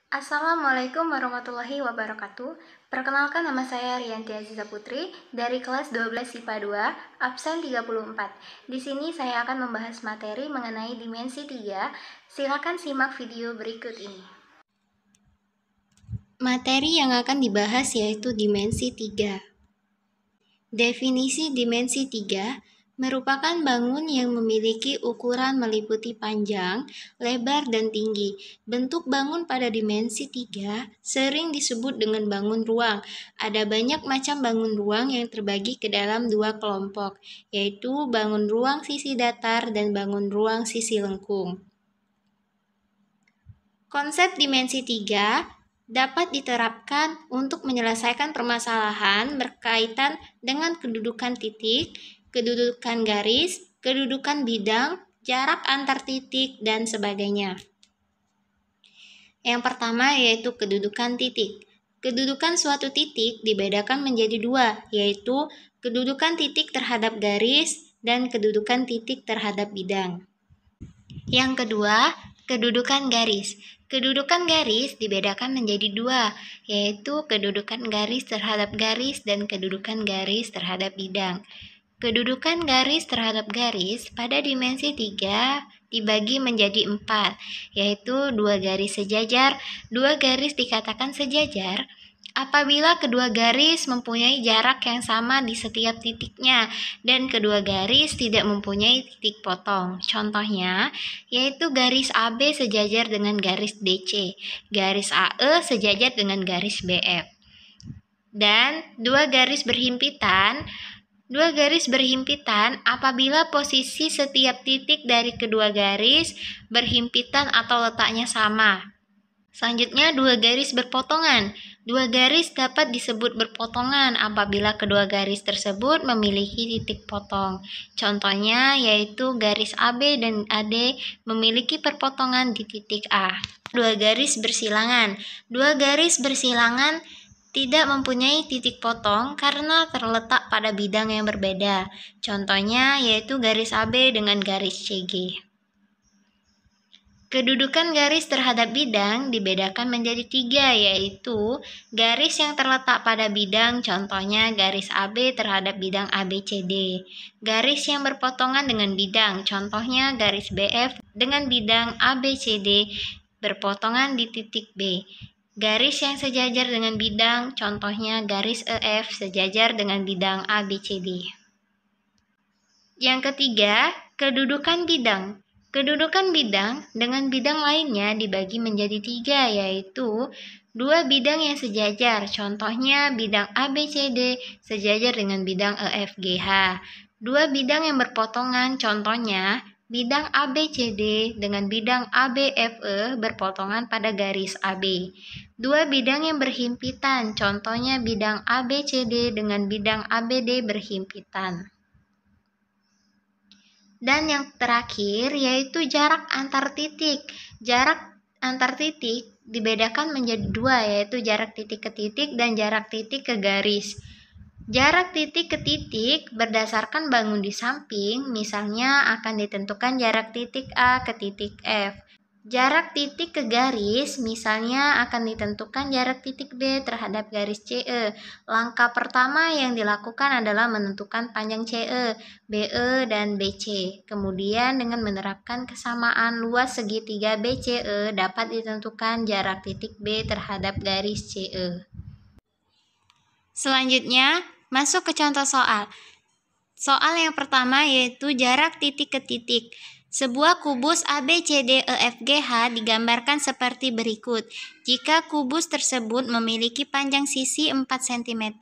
Assalamualaikum warahmatullahi wabarakatuh. Perkenalkan, nama saya Rianti Aziza Putri dari kelas 12 IPA 2, absen 34. Di sini saya akan membahas materi mengenai dimensi 3. Silakan simak video berikut ini. Materi yang akan dibahas yaitu dimensi 3. Definisi dimensi 3 merupakan bangun yang memiliki ukuran meliputi panjang, lebar, dan tinggi. Bentuk bangun pada dimensi 3 sering disebut dengan bangun ruang. Ada banyak macam bangun ruang yang terbagi ke dalam dua kelompok, yaitu bangun ruang sisi datar dan bangun ruang sisi lengkung. Konsep dimensi 3 dapat diterapkan untuk menyelesaikan permasalahan berkaitan dengan kedudukan titik, kedudukan garis, kedudukan bidang, jarak antar titik, dan sebagainya. Yang pertama yaitu kedudukan titik. Kedudukan suatu titik dibedakan menjadi dua, yaitu kedudukan titik terhadap garis dan kedudukan titik terhadap bidang. Yang kedua, kedudukan garis. Kedudukan garis dibedakan menjadi dua, yaitu kedudukan garis terhadap garis dan kedudukan garis terhadap bidang. Kedudukan garis terhadap garis pada dimensi 3 dibagi menjadi 4, yaitu dua garis sejajar. Dua garis dikatakan sejajar apabila kedua garis mempunyai jarak yang sama di setiap titiknya dan kedua garis tidak mempunyai titik potong. Contohnya yaitu garis AB sejajar dengan garis DC, garis AE sejajar dengan garis BF. Dan dua garis berhimpitan apabila posisi setiap titik dari kedua garis berhimpitan atau letaknya sama. Selanjutnya, dua garis berpotongan. Dua garis dapat disebut berpotongan apabila kedua garis tersebut memiliki titik potong. Contohnya yaitu garis AB dan AD memiliki perpotongan di titik A. Dua garis bersilangan. Dua garis bersilangan tidak mempunyai titik potong karena terletak pada bidang yang berbeda. Contohnya yaitu garis AB dengan garis CG. Kedudukan garis terhadap bidang dibedakan menjadi tiga, yaitu garis yang terletak pada bidang, contohnya garis AB terhadap bidang ABCD. Garis yang berpotongan dengan bidang, contohnya garis BF dengan bidang ABCD berpotongan di titik B. Garis yang sejajar dengan bidang, contohnya garis EF sejajar dengan bidang ABCD. Yang ketiga, kedudukan bidang. Kedudukan bidang dengan bidang lainnya dibagi menjadi tiga, yaitu dua bidang yang sejajar, contohnya bidang ABCD sejajar dengan bidang EFGH. Dua bidang yang berpotongan, contohnya bidang ABCD dengan bidang ABFE berpotongan pada garis AB. Dua bidang yang berhimpitan, contohnya bidang ABCD dengan bidang ABD berhimpitan. Dan yang terakhir yaitu jarak antar titik. Jarak antar titik dibedakan menjadi dua, yaitu jarak titik ke titik dan jarak titik ke garis. Jarak titik ke titik berdasarkan bangun di samping, misalnya akan ditentukan jarak titik A ke titik F. Jarak titik ke garis misalnya akan ditentukan jarak titik B terhadap garis CE. Langkah pertama yang dilakukan adalah menentukan panjang CE, BE, dan BC. Kemudian dengan menerapkan kesamaan luas segitiga BCE dapat ditentukan jarak titik B terhadap garis CE. Selanjutnya, masuk ke contoh soal. Soal yang pertama yaitu jarak titik ke titik. Sebuah kubus ABCDEFGH digambarkan seperti berikut. Jika kubus tersebut memiliki panjang sisi 4 cm,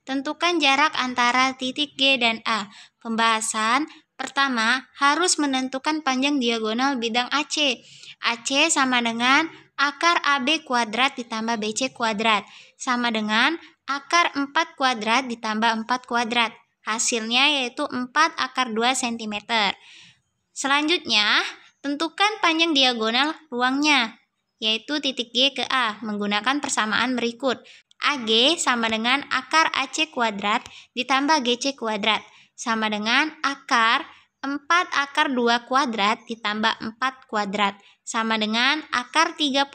tentukan jarak antara titik G dan A. Pembahasan pertama, harus menentukan panjang diagonal bidang AC. AC sama dengan akar AB kuadrat ditambah BC kuadrat, sama dengan akar 4 kuadrat ditambah 4 kuadrat. Hasilnya yaitu 4 akar 2 cm. Selanjutnya, tentukan panjang diagonal ruangnya, yaitu titik G ke A, menggunakan persamaan berikut. AG sama dengan akar AC kuadrat ditambah GC kuadrat, sama dengan akar 4 akar 2 kuadrat ditambah 4 kuadrat, sama dengan akar 32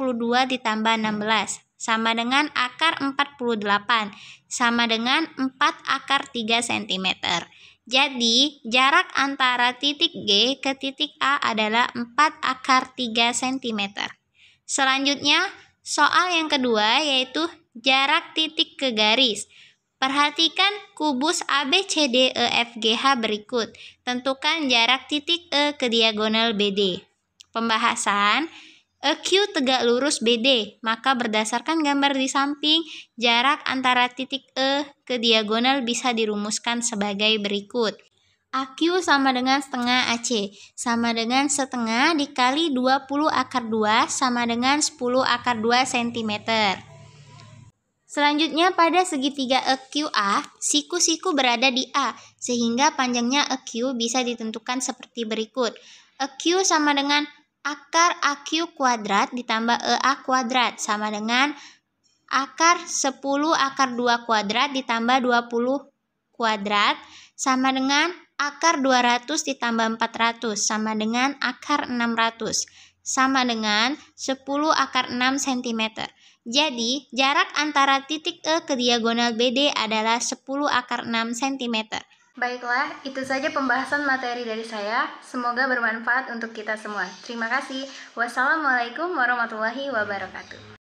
ditambah 16, sama dengan akar 48, sama dengan 4 akar 3 cm. Jadi, jarak antara titik G ke titik A adalah 4 akar 3 cm. Selanjutnya, soal yang kedua yaitu jarak titik ke garis. Perhatikan kubus ABCDEFGH berikut. Tentukan jarak titik E ke diagonal BD. Pembahasan, EQ tegak lurus BD, maka berdasarkan gambar di samping, jarak antara titik E ke diagonal bisa dirumuskan sebagai berikut. AQ sama dengan setengah AC, sama dengan setengah dikali 20 akar 2 sama dengan 10 akar 2 cm. Selanjutnya pada segitiga EQA, siku-siku berada di A, sehingga panjangnya EQ bisa ditentukan seperti berikut. EQ sama dengan akar AQ kuadrat ditambah EA kuadrat, sama dengan akar 10 akar 2 kuadrat ditambah 20 kuadrat, sama dengan akar 200 ditambah 400, sama dengan akar 600, sama dengan 10 akar 6 cm. Jadi, jarak antara titik E ke diagonal BD adalah 10 akar 6 cm. Baiklah, itu saja pembahasan materi dari saya. Semoga bermanfaat untuk kita semua. Terima kasih. Wassalamualaikum warahmatullahi wabarakatuh.